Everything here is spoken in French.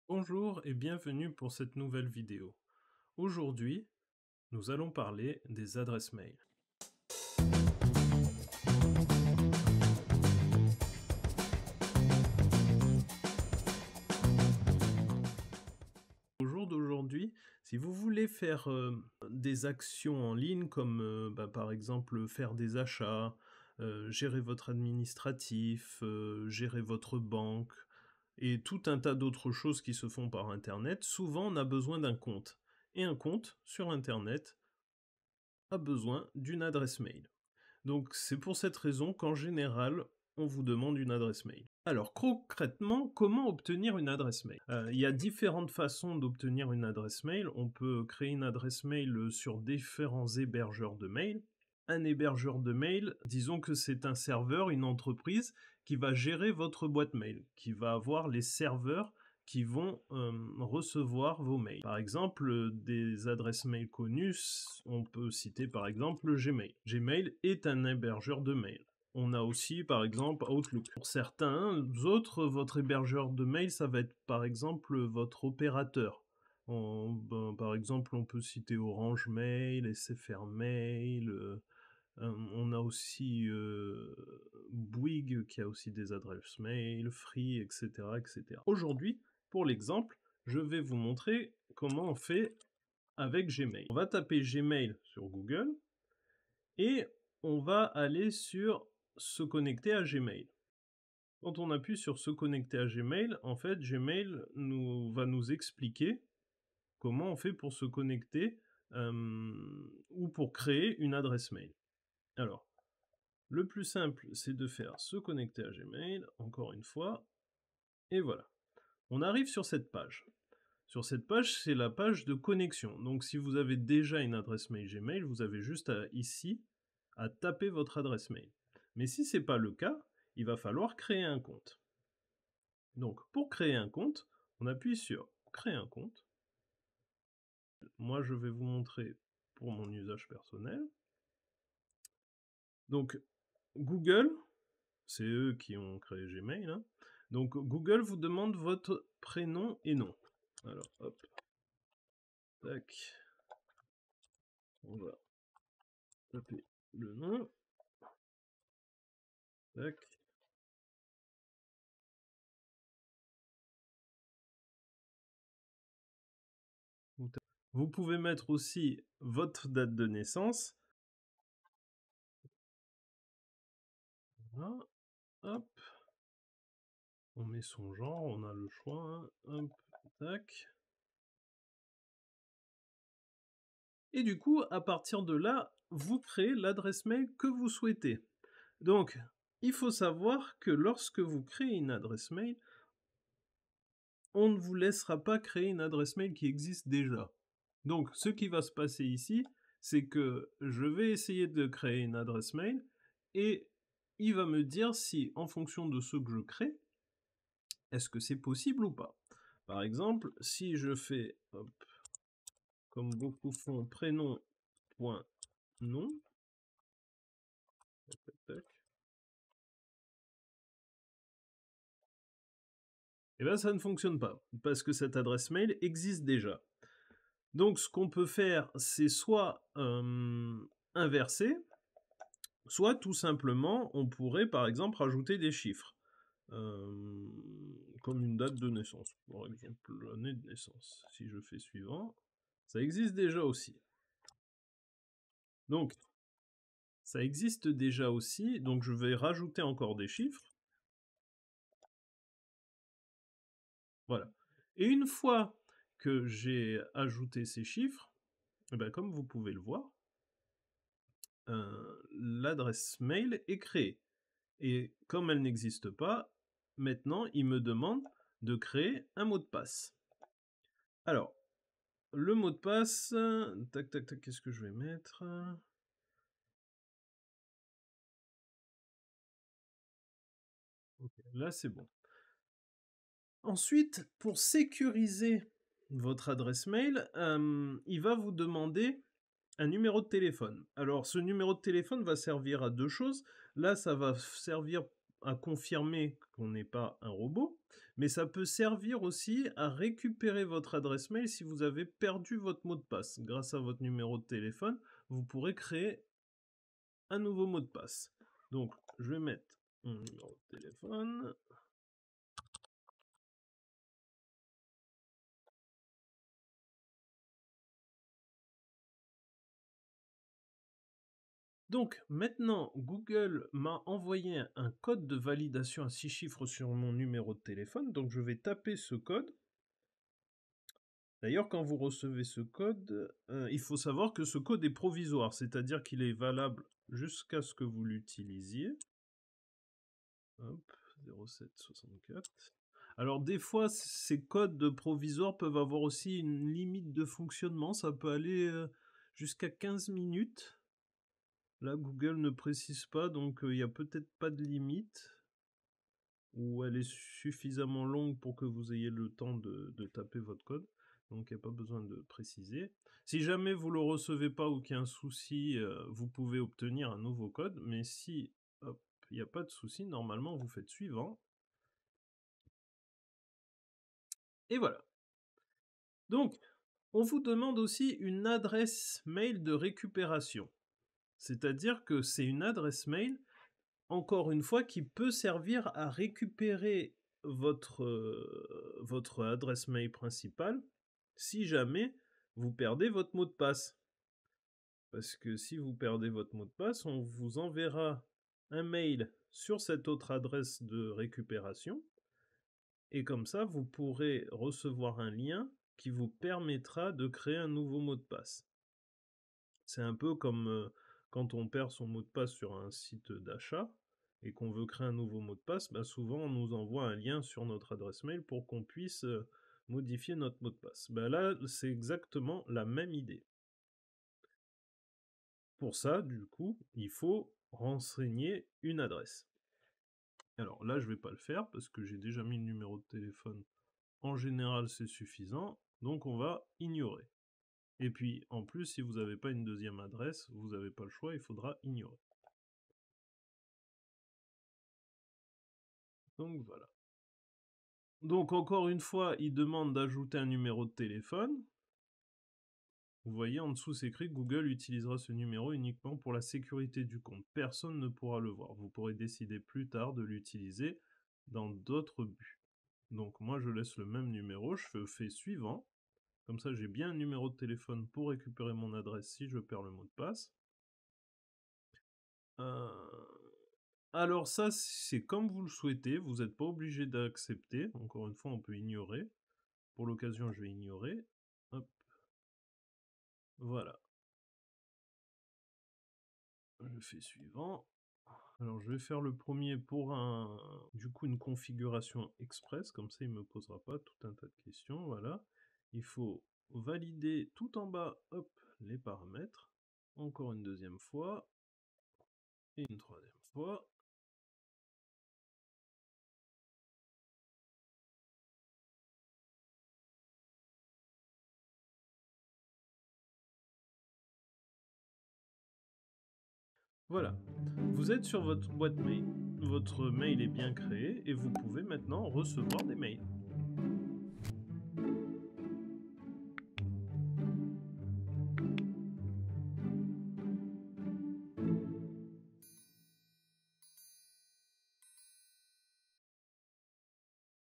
Bonjour et bienvenue pour cette nouvelle vidéo. Aujourd'hui, nous allons parler des adresses mail. Au jour d'aujourd'hui, si vous voulez faire des actions en ligne comme par exemple faire des achats, gérer votre administratif, gérer votre banque et tout un tas d'autres choses qui se font par Internet, souvent on a besoin d'un compte. Et un compte sur Internet a besoin d'une adresse mail. Donc c'est pour cette raison qu'en général, on vous demande une adresse mail. Alors concrètement, comment obtenir une adresse mail? Il y a différentes façons d'obtenir une adresse mail. On peut créer une adresse mail sur différents hébergeurs de mail. Un hébergeur de mail, disons que c'est un serveur, une entreprise qui va gérer votre boîte mail, qui va avoir les serveurs qui vont recevoir vos mails. Par exemple, des adresses mail connues, on peut citer par exemple Gmail. Gmail est un hébergeur de mail. On a aussi par exemple Outlook. Pour certains autres, votre hébergeur de mail, ça va être par exemple votre opérateur. Par exemple, on peut citer Orange Mail, SFR Mail, on a aussi Bouygues qui a aussi des adresses mail, Free, etc., etc. Aujourd'hui, pour l'exemple, je vais vous montrer comment on fait avec Gmail. On va taper Gmail sur Google et on va aller sur se connecter à Gmail. Quand on appuie sur se connecter à Gmail, en fait, Gmail va nous expliquer comment on fait pour se connecter ou pour créer une adresse mail. Alors, le plus simple, c'est de faire se connecter à Gmail, encore une fois, et voilà. On arrive sur cette page. Sur cette page, c'est la page de connexion. Donc si vous avez déjà une adresse mail Gmail, vous avez juste ici à taper votre adresse mail. Mais si ce n'est pas le cas, il va falloir créer un compte. Donc pour créer un compte, on appuie sur créer un compte. Moi, je vais vous montrer pour mon usage personnel. Donc Google, c'est eux qui ont créé Gmail, hein. Donc Google vous demande votre prénom et nom. Alors hop, tac, on va taper le nom, tac. Vous pouvez mettre aussi votre date de naissance. Voilà, hop, on met son genre, on a le choix, hein. Hop, tac. Et du coup, à partir de là, vous créez l'adresse mail que vous souhaitez. Donc, il faut savoir que lorsque vous créez une adresse mail, on ne vous laissera pas créer une adresse mail qui existe déjà. Donc, ce qui va se passer ici, c'est que je vais essayer de créer une adresse mail et il va me dire si, en fonction de ce que je crée, est-ce que c'est possible ou pas. Par exemple, si je fais, hop, comme beaucoup font, prénom.nom, tac, tac, et bien ça ne fonctionne pas, parce que cette adresse mail existe déjà. Donc ce qu'on peut faire, c'est soit inverser, soit tout simplement, on pourrait par exemple rajouter des chiffres, comme une date de naissance, par exemple l'année de naissance. Si je fais suivant, ça existe déjà aussi. Donc, ça existe déjà aussi, donc je vais rajouter encore des chiffres. Voilà. Et une fois que j'ai ajouté ces chiffres, eh ben, comme vous pouvez le voir, l'adresse mail est créée. Et comme elle n'existe pas, maintenant, il me demande de créer un mot de passe. Alors, le mot de passe, tac, tac, tac, qu'est-ce que je vais mettre? Ok, là, c'est bon. Ensuite, pour sécuriser votre adresse mail, il va vous demander un numéro de téléphone. Alors, ce numéro de téléphone va servir à deux choses. Là, ça va servir à confirmer qu'on n'est pas un robot, mais ça peut servir aussi à récupérer votre adresse mail si vous avez perdu votre mot de passe. Grâce à votre numéro de téléphone, vous pourrez créer un nouveau mot de passe. Donc, je vais mettre mon numéro de téléphone. Donc maintenant, Google m'a envoyé un code de validation à 6 chiffres sur mon numéro de téléphone, donc je vais taper ce code. D'ailleurs, quand vous recevez ce code, il faut savoir que ce code est provisoire, c'est-à-dire qu'il est valable jusqu'à ce que vous l'utilisiez. Hop, 0764. Alors des fois, ces codes provisoires peuvent avoir aussi une limite de fonctionnement, ça peut aller, jusqu'à 15 minutes. Là, Google ne précise pas, donc il y a peut-être pas de limite, ou elle est suffisamment longue pour que vous ayez le temps de taper votre code, donc il n'y a pas besoin de préciser. Si jamais vous le recevez pas ou qu'il y a un souci, vous pouvez obtenir un nouveau code, mais si, hop, il n'y a pas de souci, normalement vous faites suivant. Et voilà. Donc, on vous demande aussi une adresse mail de récupération. C'est-à-dire que c'est une adresse mail, encore une fois, qui peut servir à récupérer votre adresse mail principale si jamais vous perdez votre mot de passe. Parce que si vous perdez votre mot de passe, on vous enverra un mail sur cette autre adresse de récupération et comme ça, vous pourrez recevoir un lien qui vous permettra de créer un nouveau mot de passe. C'est un peu comme quand on perd son mot de passe sur un site d'achat et qu'on veut créer un nouveau mot de passe, bah souvent on nous envoie un lien sur notre adresse mail pour qu'on puisse modifier notre mot de passe. Bah là, c'est exactement la même idée. Pour ça, du coup, il faut renseigner une adresse. Alors là, je vais pas le faire parce que j'ai déjà mis le numéro de téléphone. En général, c'est suffisant, donc on va ignorer. Et puis, en plus, si vous n'avez pas une deuxième adresse, vous n'avez pas le choix, il faudra ignorer. Donc voilà. Donc encore une fois, il demande d'ajouter un numéro de téléphone. Vous voyez, en dessous, c'est écrit: Google utilisera ce numéro uniquement pour la sécurité du compte. Personne ne pourra le voir. Vous pourrez décider plus tard de l'utiliser dans d'autres buts. Donc moi, je laisse le même numéro, je fais suivant. Comme ça, j'ai bien un numéro de téléphone pour récupérer mon adresse si je perds le mot de passe. Alors ça, c'est comme vous le souhaitez, vous n'êtes pas obligé d'accepter. Encore une fois, on peut ignorer. Pour l'occasion, je vais ignorer. Hop, voilà. Je fais suivant. Alors je vais faire le premier pour du coup une configuration express, comme ça il ne me posera pas tout un tas de questions, voilà. Il faut valider tout en bas, hop, les paramètres. Encore une deuxième fois. Et une troisième fois. Voilà. Vous êtes sur votre boîte mail. Votre mail est bien créé et vous pouvez maintenant recevoir des mails.